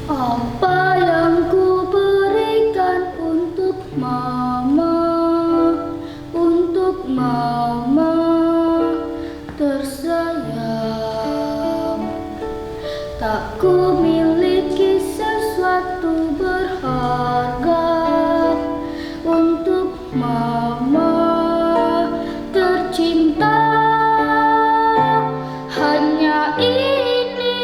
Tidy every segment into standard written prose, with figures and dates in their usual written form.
Apa yang ku berikan untuk mama tersayang. Tak ku miliki sesuatu berharga untuk mama tercinta. Hanya ini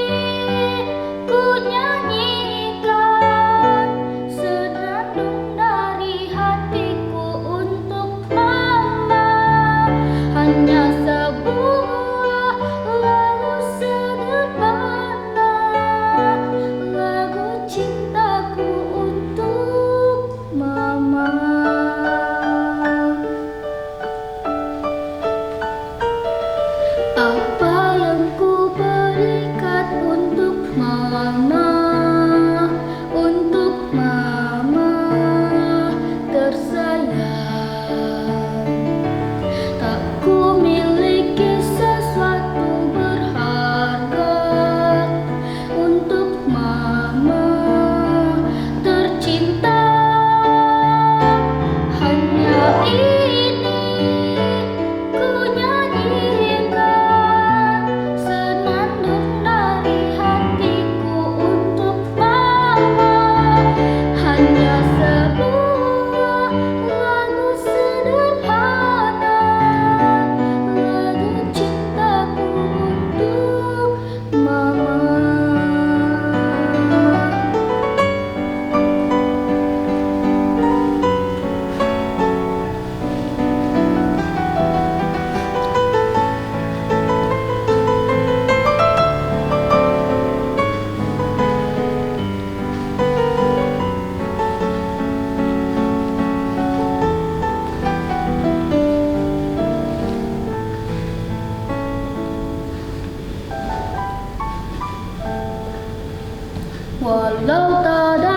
ku nyanyikan senandung dari hatiku untuk mama. Hanya sebuah lagu sederhana, lagu cintaku untuk mama. Apa yang ku berikan untuk mama tersayang. Tak ku miliki sesuatu berharga untuk mama tercinta. Hanya ini ku nyanyikan senandung dari hatiku untuk mama. Hanya sebuah lagu sederhana, lagu cintaku untuk mama. Walau tak ada